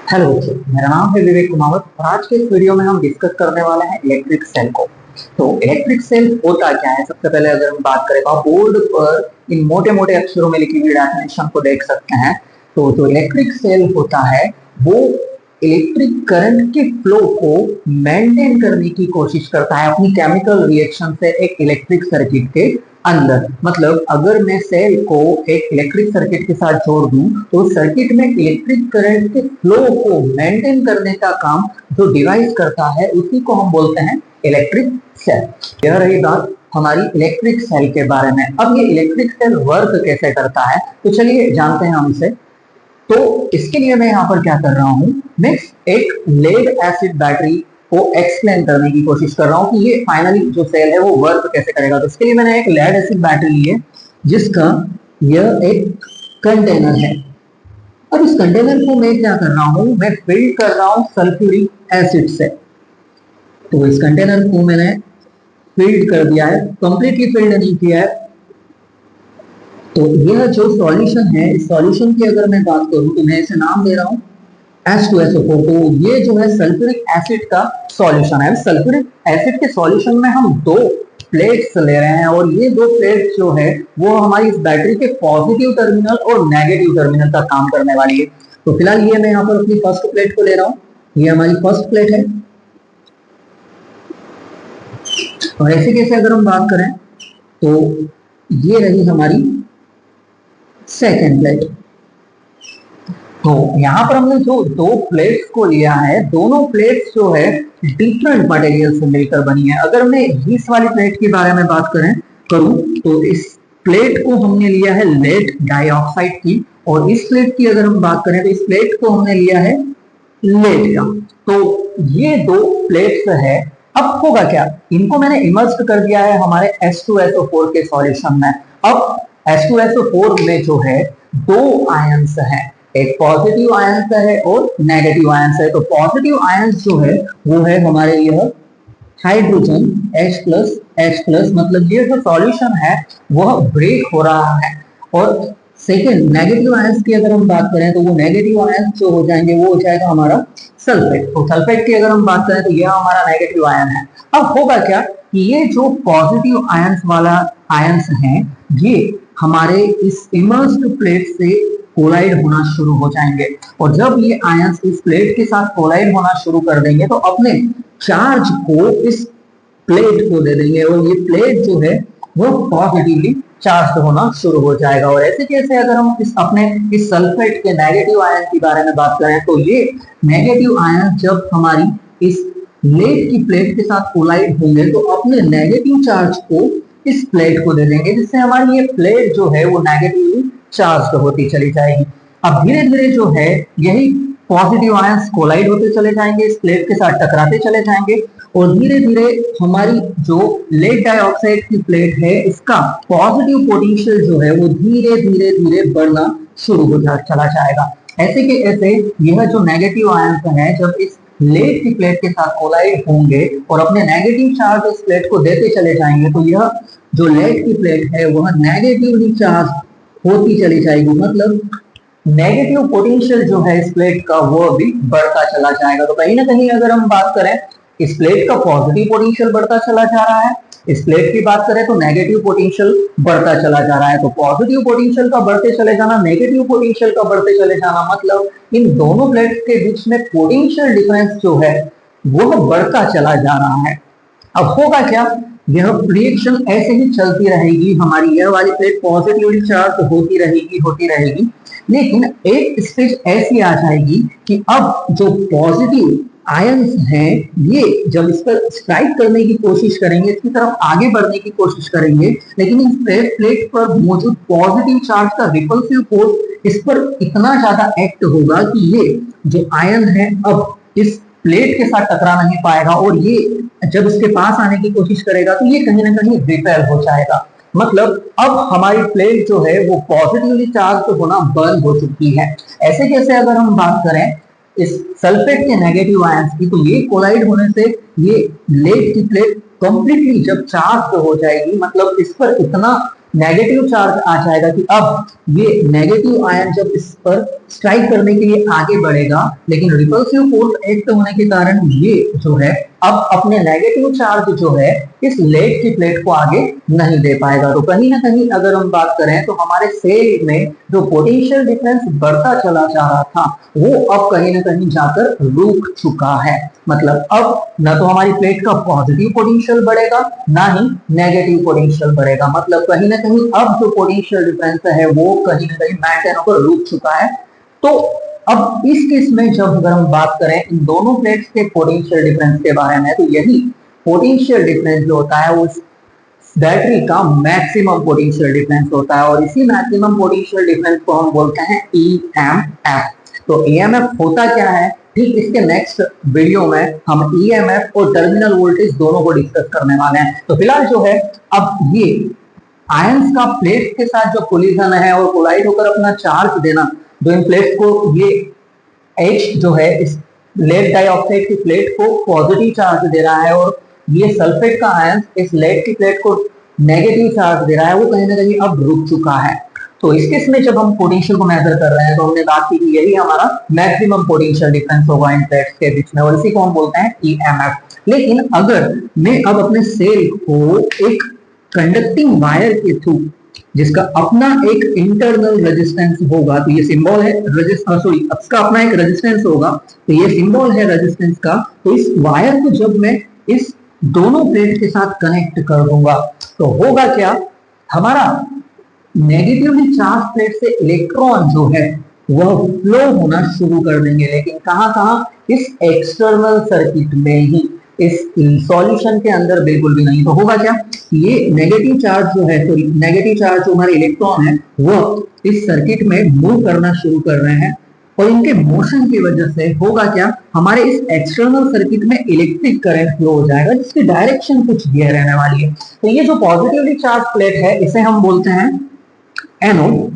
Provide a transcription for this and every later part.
Hello बच्चों, मेरा नाम है विवेक कुमावत और आज के इस वीडियो में हम डिस्कस करने वाले हैं इलेक्ट्रिक सेल को। तो इलेक्ट्रिक सेल होता क्या है? सबसे पहले अगर हम बात करें तो आप बोर्ड पर इन मोटे मोटे अक्षरों में लिखी हुई डेफिनेशन को देख सकते हैं। तो जो इलेक्ट्रिक सेल होता है वो इलेक्ट्रिक करंट के फ्लो को मेंटेन करने की कोशिश करता है अपनी केमिकल रिएक्शन से एक इलेक्ट्रिक सर्किट के अंदर। मतलब अगर मैं सेल को एक इलेक्ट्रिक सर्किट के साथ जोड़ दूं तो सर्किट में इलेक्ट्रिक करंट के फ्लो को मेंटेन करने का काम जो डिवाइस करता है उसी को हम बोलते हैं इलेक्ट्रिक सेल। यह रही बात हमारी इलेक्ट्रिक सेल के बारे में। अब ये इलेक्ट्रिक सेल वर्क कैसे करता है तो चलिए जानते हैं हमसे। तो इसके लिए मैं यहाँ पर क्या कर रहा हूँ, मैं एक लेड एसिड बैटरी को एक्सप्लेन करने की कोशिश कर रहा हूँ कि ये फाइनली जो सेल है वो वर्क कैसे करेगा। तो इसके लिए मैंने एक लेड एसिड बैटरी ली है जिसका यह एक कंटेनर है। अब इस कंटेनर को मैं क्या कर रहा हूँ, मैं फिल्ड कर रहा हूँ सल्फ्यूरिक एसिड से। तो इस कंटेनर को मैंने फिल्ड कर दिया है, कंप्लीटली फिल्ड नहीं किया है। तो यह जो सॉल्यूशन है, इस सॉल्यूशन की अगर मैं बात करूं तो मैं इसे नाम दे रहा हूं H2SO4। तो ये जो है सल्फ्यूरिक एसिड का सॉल्यूशन है। सल्फ्यूरिक एसिड के सॉल्यूशन में हम दो प्लेट्स ले रहे हैं और ये दो प्लेट्स जो है वो हमारी इस बैटरी के पॉजिटिव टर्मिनल और नेगेटिव टर्मिनल का काम करने वाली है। तो फिलहाल ये मैं यहाँ पर अपनी फर्स्ट प्लेट को ले रहा हूँ, ये हमारी फर्स्ट प्लेट है। और ऐसे कैसे अगर हम बात करें तो ये रही हमारी सेकेंड प्लेट। तो यहां पर हमने जो दो प्लेट्स को लिया है, दोनों प्लेट्स जो है डिफरेंट मटेरियल से मिलकर बनी है। अगर मैं इस वाली प्लेट के बारे में बात करूं तो इस प्लेट को हमने लिया है लेड डाइऑक्साइड की, और इस प्लेट की अगर हम बात करें तो इस प्लेट को हमने लिया है लेड का। तो ये दो प्लेट्स है। अब होगा क्या, इनको मैंने इमर्ज कर दिया है हमारे H2SO4 के सॉल्यूशन में। अब H2SO4 में जो है दो आयंस हैं, एक पॉजिटिव आयंस है और नेगेटिव आयंस है। तो पॉजिटिव आयंस जो है वो है हमारे यह हाइड्रोजन H+, मतलब ये जो सॉल्यूशन है वह ब्रेक हो रहा है। और सेकेंड नेगेटिव आयंस की अगर हम बात करें तो वो नेगेटिव आयंस जो हो जाएंगे वो हो जाएगा हमारा सल्फेट। तो सल्फेट की अगर हम बात करें तो यह हमारा नेगेटिव आयन है। अब होगा क्या कि ये जो पॉजिटिव आयंस वाला आयंस है ये हमारे इस इमर्स्ड प्लेट से कोलाइड होना शुरू हो जाएंगे। और जब ये आयंस इस प्लेट के साथ कोलाइड होना शुरू कर देंगे तो अपने चार्ज को इस प्लेट को दे देंगे और ये प्लेट जो है वो पॉजिटिवली चार्ज होना शुरू हो जाएगा। और ऐसे कैसे अगर हम इस सल्फेट के नेगेटिव आयन के बारे में बात करें तो ये नेगेटिव आयन जब हमारी इस लेड की प्लेट के साथ कोलाइड होंगे तो अपने नेगेटिव चार्ज को इस प्लेट को दे देंगे, जिससे हमारी ये प्लेट जो है वो नेगेटिवली चार्ज होती चली जाएगी। अब धीरे धीरे जो है यही पॉजिटिव आयंस कोलाइड होते चले जाएंगे, इस प्लेट के साथ टकराते चले जाएंगे और धीरे धीरे हमारी जो लेड डाइऑक्साइड की प्लेट है इसका पॉजिटिव पोटेंशियल जो है वो धीरे धीरे धीरे बढ़ना शुरू हो चला जाएगा। ऐसे के ऐसे यह जो नेगेटिव आयंस है जब इस लेड की प्लेट के साथ कोलाइड होंगे और अपने नेगेटिव चार्ज इस प्लेट को देते चले जाएंगे तो यह जो लेड की प्लेट है वह नेगेटिवली चार्ज होती चली जाएगी। मतलब नेगेटिव पोटेंशियल जो है इस प्लेट का वो भी बढ़ता चला जाएगा। तो कहीं ना कहीं अगर हम बात करें इस प्लेट का पॉजिटिव पोटेंशियल बढ़ता चला जा रहा है, इस प्लेट की बात करें तो नेगेटिव पोटेंशियल बढ़ता चला जा रहा है। तो पॉजिटिव पोटेंशियल का बढ़ते चले जाना, नेगेटिव पोटेंशियल का बढ़ते चले जाना, मतलब इन दोनों प्लेट्स के बीच में पोटेंशियल डिफरेंस जो है वह बढ़ता चला जा रहा है। अब होगा क्या, यह रिएक्शन ऐसे ही चलती रहेगी, हमारी यह वाली प्लेट पॉजिटिवली चार्ज होती रहेगी, लेकिन एक स्टेज ऐसी आ जाएगी कि अब जो पॉजिटिव आयंस हैं ये जब इस पर स्ट्राइक करने की कोशिश करेंगे, इसकी तरफ आगे बढ़ने की कोशिश करेंगे, लेकिन इस प्लेट पर मौजूद पॉजिटिव चार्ज का रिपल्सिव फोर्स इस पर इतना ज्यादा एक्ट होगा कि ये जो आयन है अब इस प्लेट के साथ टकरा नहीं पाएगा और ये जब इसके पास आने की कोशिश करेगा तो ये कहीं ना कहीं रिपेल हो जाएगा। मतलब अब हमारी प्लेट जो है वो पॉजिटिवली चार्ज होना बंद हो चुकी है। ऐसे कैसे अगर हम बात करें इस सल्फेट के नेगेटिव आयंस की तो ये कोलाइड होने से ये लेड की प्लेट कंप्लीटली जब चार्ज हो जाएगी, मतलब इस पर इतना नेगेटिव चार्ज आ जाएगा कि अब ये नेगेटिव आयन जब इस पर स्ट्राइक करने के लिए आगे बढ़ेगा, लेकिन रिपल्सिव फोर्स एक्ट होने के कारण ये जो है अब अपने नेगेटिव चार्ज जो है इस लेड की प्लेट को आगे नहीं दे पाएगा। तो कहीं ना कहीं अगर हम बात करें तो हमारे सेल में जो पोटेंशियल डिफरेंस बढ़ता चला जा रहा था वो अब कहीं ना कहीं जाकर रुक चुका है। मतलब अब न तो हमारी प्लेट का पॉजिटिव पोटेंशियल बढ़ेगा ना ही नेगेटिव पोटेंशियल बढ़ेगा। मतलब कहीं ना कहीं अब जो पोटेंशियल डिफरेंस है वो कहीं ना कहीं मेंटेन होकर रुक चुका है। तो अब इस केस में जब अगर हम बात करें इन दोनों प्लेट्स के पोटेंशियल डिफरेंस के बारे में, तो यही पोटेंशियल डिफरेंस जो होता है वो बैटरी का मैक्सिमम पोटेंशियल डिफरेंस होता है और इसी मैक्सिमम पोटेंशियल डिफरेंस को हम बोलते हैं ईएमएफ। तो ईएमएफ होता क्या है, ठीक इसके नेक्स्ट वीडियो में हम ईएमएफ और टर्मिनल वोल्टेज दोनों को डिस्कस करने वाले हैं। तो फिलहाल जो है अब ये आयंस का प्लेट के साथ जो कोलिजन है और कोलाइड होकर अपना चार्ज देना, जो इन प्लेट्स को ये H जो है इस लेड डाइऑक्साइड की प्लेट को पॉजिटिव चार्ज दे रहा है और ये सल्फेट का आयन इस लेड की प्लेट को नेगेटिव चार्ज दे रहा है, वो कहीं ना कहीं अब रुक चुका है। तो इस केस में जब हम पोटेंशियल को मेजर कर रहे हैं तो हमने बात की कि यही हमारा मैक्सिमम पोटेंशियल डिफरेंस होगा इन प्लेट्स के बीच में और इसी को हम बोलते हैं ईएमएफ। लेकिन अगर मैं अब अपने सेल को एक कंडक्टिंग वायर के थ्रू जिसका अपना एक इंटरनल रेजिस्टेंस होगा, तो ये सिंबल है इसका अपना एक रेजिस्टेंस होगा, तो ये सिंबल है रेजिस्टेंस का। तो इस वायर को जब मैं इस दोनों प्लेट के साथ कनेक्ट कर दूंगा तो होगा क्या, हमारा नेगेटिवली चार्ज प्लेट से इलेक्ट्रॉन जो है वह फ्लो होना शुरू कर देंगे, लेकिन कहां कहां, इस एक्सटर्नल सर्किट में ही, इस सॉल्यूशन के अंदर बिल्कुल भी नहीं। तो होगा क्या, ये नेगेटिव चार्ज जो है, तो नेगेटिव चार्ज जो हमारे इलेक्ट्रॉन है वह इस सर्किट में मूव करना शुरू कर रहे हैं और इनके मोशन की वजह से होगा क्या, हमारे इस एक्सटर्नल सर्किट में इलेक्ट्रिक करंट फ्लो हो जाएगा जिसकी डायरेक्शन कुछ ये रहने वाली है। तो ये जो पॉजिटिवली चार्ज प्लेट है इसे हम बोलते हैं एनोड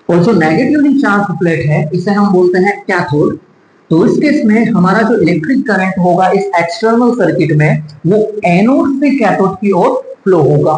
और जो नेगेटिवली चार्ज प्लेट है इसे हम बोलते हैं कैथोड। तो इस केस में हमारा जो इलेक्ट्रिक करंट होगा इस एक्सटर्नल सर्किट में वो एनोड से कैथोड की ओर फ्लो होगा।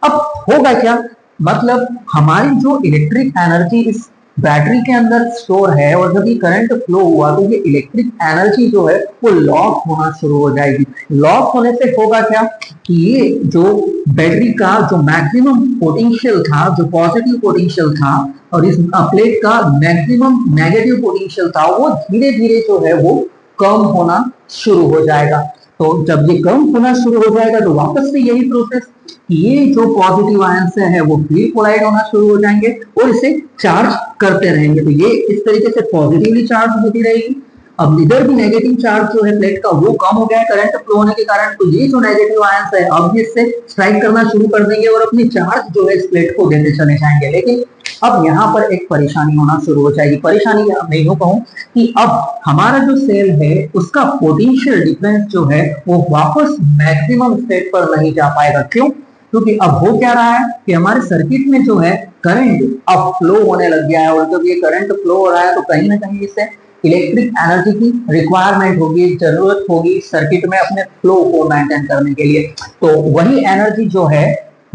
अब होगा क्या, मतलब हमारी जो इलेक्ट्रिक एनर्जी इस बैटरी के अंदर स्टोर है और जब ये करंट फ्लो हुआ तो ये इलेक्ट्रिक एनर्जी जो है वो लॉक होना शुरू हो जाएगी। लॉक होने से होगा क्या कि ये जो बैटरी का जो मैक्सिमम पोटेंशियल था, जो पॉजिटिव पोटेंशियल था और इस प्लेट का मैक्सिमम नेगेटिव पोटेंशियल था, वो धीरे धीरे जो है वो कम होना शुरू हो जाएगा। तो जब ये कम होना शुरू हो जाएगा तो वापस से यही प्रोसेस, ये जो पॉजिटिव आयंस है वो फिर कोलाइड होना शुरू हो जाएंगे और इसे चार्ज करते रहेंगे। तो ये इस तरीके से पॉजिटिवली चार्ज होती रहेगी। अब इधर भी नेगेटिव चार्ज जो है प्लेट का वो कम हो गया है करंट फ्लो होने के कारण, तो ये जो नेगेटिव आयंस है अब इससे स्ट्राइक करना शुरू कर देंगे और अपनी चार्ज जो है इस प्लेट को देते चले जाएंगे। लेकिन अब यहाँ पर एक परेशानी होना शुरू हो जाएगी। परेशानी नहीं हो कहूं कि अब हमारा जो सेल है उसका पोटेंशियल डिफरेंस जो है वो वापस मैक्सिमम स्टेट पर नहीं जा पाएगा। क्यों? क्योंकि अब हो क्या रहा है कि हमारे सर्किट में जो है करंट अब फ्लो होने लग गया है और जब ये करंट फ्लो हो रहा है तो कहीं ना कहीं इससे इलेक्ट्रिक एनर्जी की रिक्वायरमेंट होगी, जरूरत होगी सर्किट में अपने फ्लो को मेंटेन करने के लिए। तो वही एनर्जी जो है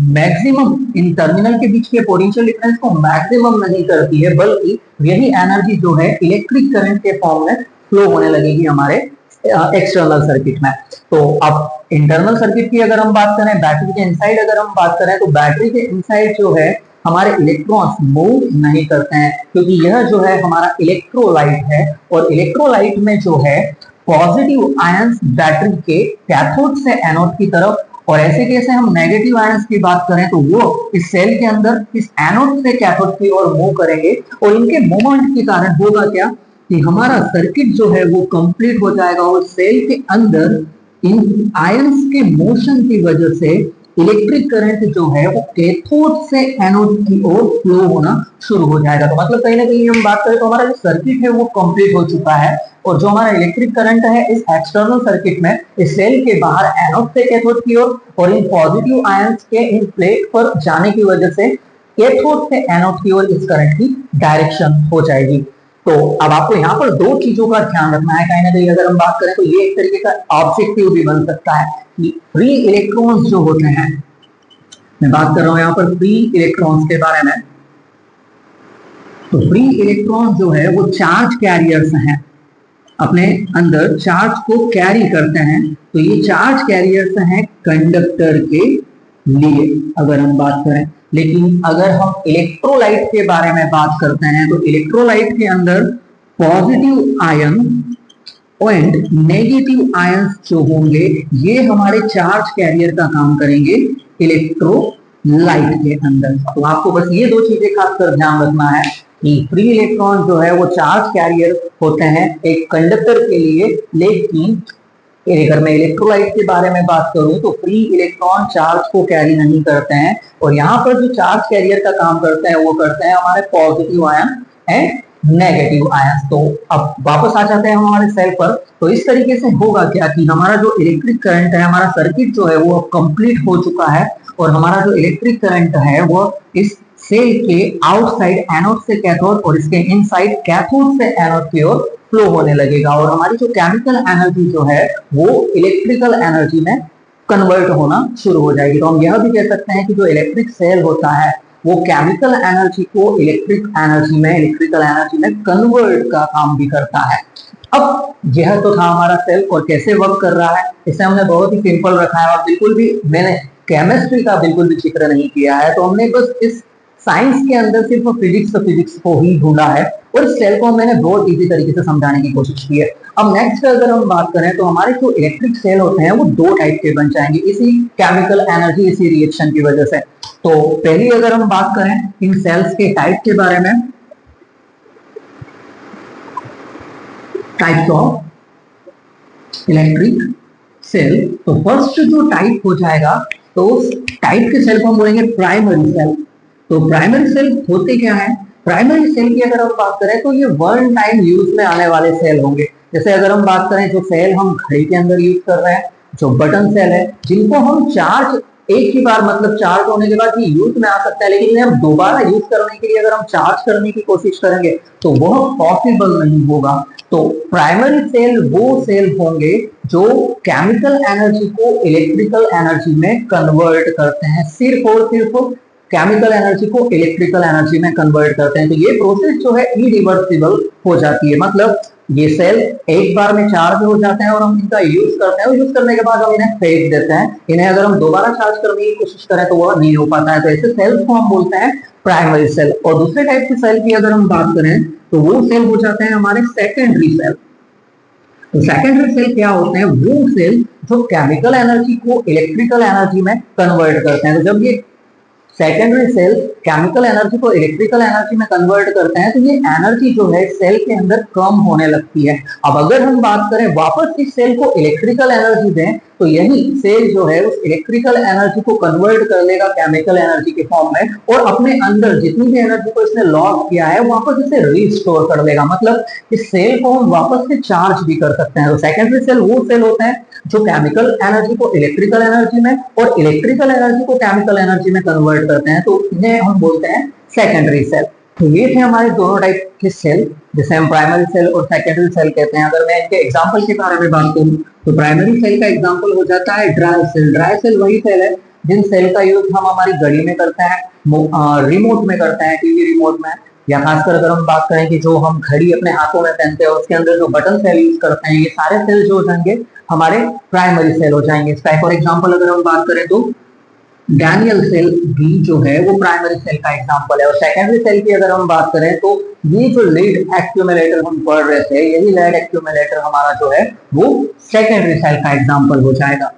मैक्सिमम इन टर्मिनल के बीच के पोटेंशियल डिफरेंस को मैक्सिमम नहीं करती है, बल्कि यही एनर्जी जो है इलेक्ट्रिक करंट के फॉर्म में फ्लो होने लगेगी हमारे एक्सटर्नल सर्किट में। तो अब इंटरनल सर्किट की अगर हम बात करें, बैटरी के इनसाइड अगर हम बात करें, तो बैटरी के इनसाइड जो है हमारे इलेक्ट्रॉन्स मूव नहीं करते हैं, क्योंकि यह जो है हमारा इलेक्ट्रोलाइट है और इलेक्ट्रोलाइट में जो है पॉजिटिव आयंस बैटरी के कैथोड से एनोड की तरफ, और ऐसे कैसे हम नेगेटिव आयंस की बात करें तो वो इस सेल के अंदर इस एनोड से कैथोड की ओर मूव करेंगे और इनके मूवमेंट के कारण होगा क्या कि हमारा सर्किट जो है वो कंप्लीट हो जाएगा और सेल के अंदर इन आयंस के मोशन की वजह से इलेक्ट्रिक करंट जो है वो कैथोड से एनोड की ओर फ्लो होना शुरू हो जाएगा। तो मतलब कहीं ना कहीं हम बात करें तो हमारा जो सर्किट है वो कंप्लीट हो चुका है और जो हमारा इलेक्ट्रिक करंट है इस एक्सटर्नल सर्किट में इस सेल के बाहर एनोड से कैथोड की ओर और इन पॉजिटिव आयंस के इन प्लेट पर जाने की वजह से कैथोड से एनोड की ओर इस करंट की डायरेक्शन हो जाएगी। तो अब आपको यहाँ पर दो चीजों का ध्यान रखना है। कहीं ना कहीं अगर हम बात करें तो ये एक तरीके का ऑब्जेक्टिव भी बन सकता है कि फ्री इलेक्ट्रॉन्स जो होते हैं मैं बात कर रहा हूं यहाँ पर फ्री इलेक्ट्रॉन्स के बारे में। तो फ्री इलेक्ट्रॉन जो है वो चार्ज कैरियर्स हैं, अपने अंदर चार्ज को कैरी करते हैं। तो ये चार्ज कैरियर्स हैं कंडक्टर के लिए अगर हम बात करें। लेकिन अगर हम इलेक्ट्रोलाइट के बारे में बात करते हैं तो इलेक्ट्रोलाइट के अंदर positive ion and negative ions जो होंगे ये हमारे चार्ज कैरियर का काम करेंगे इलेक्ट्रोलाइट के अंदर। तो आपको बस ये दो चीजें खासकर ध्यान रखना है कि फ्री इलेक्ट्रॉन जो है वो चार्ज कैरियर होते हैं एक कंडक्टर के लिए। लेकिन अगर मैं इलेक्ट्रोलाइट के बारे में बात करूं तो फ्री इलेक्ट्रॉन चार्ज को कैरी नहीं करते हैं, और यहाँ पर जो चार्ज कैरियर का काम करते हैं वो करते हैं हमारे positive ion and negative ion. तो अब वापस आ जाते हैं हमारे सेल पर। तो इस तरीके से होगा क्या कि हमारा जो इलेक्ट्रिक करंट है, हमारा सर्किट जो है वो अब कंप्लीट हो चुका है, और हमारा जो इलेक्ट्रिक करंट है वो इस सेल के आउटसाइड एनोड से कैथोड और इसके इनसाइड कैथोड से एनोड की ओर फ्लो होने लगेगा, और हमारी जो केमिकल एनर्जी जो है वो इलेक्ट्रिकल एनर्जी में कन्वर्ट होना शुरू हो जाएगी। तो हम यह भी कह सकते हैं कि जो इलेक्ट्रिक सेल होता है वो केमिकल एनर्जी को इलेक्ट्रिकल एनर्जी में कन्वर्ट का काम भी करता है। अब यह तो था हमारा सेल और कैसे वर्क कर रहा है, इसे हमने बहुत ही सिंपल रखा है और बिल्कुल भी मैंने केमिस्ट्री का बिल्कुल भी जिक्र नहीं किया है। तो हमने बस इस साइंस के अंदर सिर्फ फिजिक्स को ही ढूंढा है और इस सेल को मैंने बहुत इजी तरीके से समझाने की कोशिश की है। अब नेक्स्ट अगर हम बात करें तो हमारे जो इलेक्ट्रिक सेल होते हैं वो दो टाइप के बन जाएंगे इसी केमिकल एनर्जी, इसी रिएक्शन की वजह से। तो पहली अगर हम बात करें इन सेल्स के टाइप के बारे में, टाइप्स ऑफ इलेक्ट्रिक सेल, तो फर्स्ट जो टाइप हो जाएगा तो उस टाइप के सेल को हम बोलेंगे प्राइमरी सेल। तो प्राइमरी सेल होते क्या है? प्राइमरी सेल की अगर हम बात करें तो ये वन टाइम यूज में आने वाले सेल होंगे। जैसे अगर हम बात करें जो सेल हम घड़ी के अंदर यूज कर रहे हैं, जो बटन सेल है, जिनको हम चार्ज एक ही बार मतलब चार्ज होने के बाद ये यूज में आ सकता है, लेकिन हम दोबारा यूज करने के लिए अगर हम चार्ज करने की कोशिश करेंगे तो वह पॉसिबल नहीं होगा। तो प्राइमरी सेल वो सेल होंगे जो केमिकल एनर्जी को इलेक्ट्रिकल एनर्जी में कन्वर्ट करते हैं, सिर्फ और सिर्फ केमिकल एनर्जी को इलेक्ट्रिकल एनर्जी में कन्वर्ट करते हैं। तो ये प्रोसेस जो है इरिवर्सिबल हो जाती है, मतलब ये सेल एक बार में चार्ज हो जाते हैं और हम इनका यूज करते हैं, और यूज करने के बाद हम इन्हें फेंक देते हैं। इन्हें अगर हम दोबारा चार्ज करने की कोशिश करें तो वह नहीं हो पाता है। तो ऐसे सेल्स को हम बोलते हैं प्राइमरी सेल। और दूसरे टाइप के सेल की अगर हम बात करें तो वो सेल हो जाते हैं हमारे सेकेंडरी सेल। तो सेकेंडरी सेल क्या होते हैं? वो सेल जो केमिकल एनर्जी को इलेक्ट्रिकल एनर्जी में कन्वर्ट करते हैं। तो जब ये सेकेंडरी सेल केमिकल एनर्जी को इलेक्ट्रिकल एनर्जी में कन्वर्ट करते हैं तो ये एनर्जी जो है सेल के अंदर कम होने लगती है। अब अगर हम बात करें वापस इस सेल को इलेक्ट्रिकल एनर्जी दें तो यही सेल जो है उस इलेक्ट्रिकल एनर्जी को कन्वर्ट कर लेगा केमिकल एनर्जी के फॉर्म में, और अपने अंदर जितनी भी एनर्जी को इसने लॉस किया है वापस इसे रिस्टोर कर लेगा। मतलब इस सेल को हम वापस से चार्ज भी कर सकते हैं। तो सेकेंडरी सेल वो सेल होते हैं जो केमिकल एनर्जी को इलेक्ट्रिकल एनर्जी में और इलेक्ट्रिकल एनर्जी को केमिकल एनर्जी में कन्वर्ट करते हैं, तो इन्हें हम बोलते हैं सेकेंडरी सेल। तो ये थे हमारे दोनों टाइप के सेल, जिसे हम प्राइमरी सेल और सेकेंडरी सेल कहते हैं। अगर मैं इनके एग्जांपल के बारे में बात करूं तो प्राइमरी सेल का एग्जांपल हो जाता है ड्राई सेल। ड्राई सेल वही सेल है जिन सेल का यूज हम हमारी घड़ी में करते हैं, रिमोट में करते हैं, टीवी रिमोट में, या खासकर अगर हम बात करें कि जो हम घड़ी अपने हाथों में पहनते हैं उसके अंदर जो बटन सेल यूज करते हैं, ये सारे सेल जो हो जाएंगे हमारे प्राइमरी सेल हो जाएंगे। इसका फॉर एग्जांपल अगर हम बात करें तो डैनियल सेल भी जो है वो प्राइमरी सेल का एग्जांपल है। और सेकेंडरी सेल की अगर हम बात करें तो ये जो लीड एक्यूमुलेटर हम पढ़ रहे थे, यही लीड एक्यूमुलेटर हमारा जो है वो सेकेंडरी सेल का एग्जांपल हो जाएगा।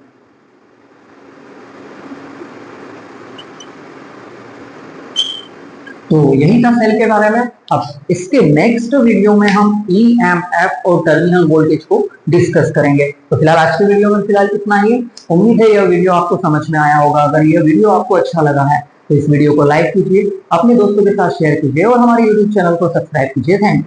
तो यही था सेल के बारे में। अब इसके नेक्स्ट वीडियो में हम ईएमएफ और टर्मिनल वोल्टेज को डिस्कस करेंगे। तो फिलहाल आज के वीडियो में फिलहाल इतना ही। उम्मीद है यह वीडियो आपको समझ में आया होगा। अगर यह वीडियो आपको अच्छा लगा है तो इस वीडियो को लाइक कीजिए, अपने दोस्तों के साथ शेयर कीजिए और हमारे यूट्यूब चैनल को सब्सक्राइब कीजिए। Thank you.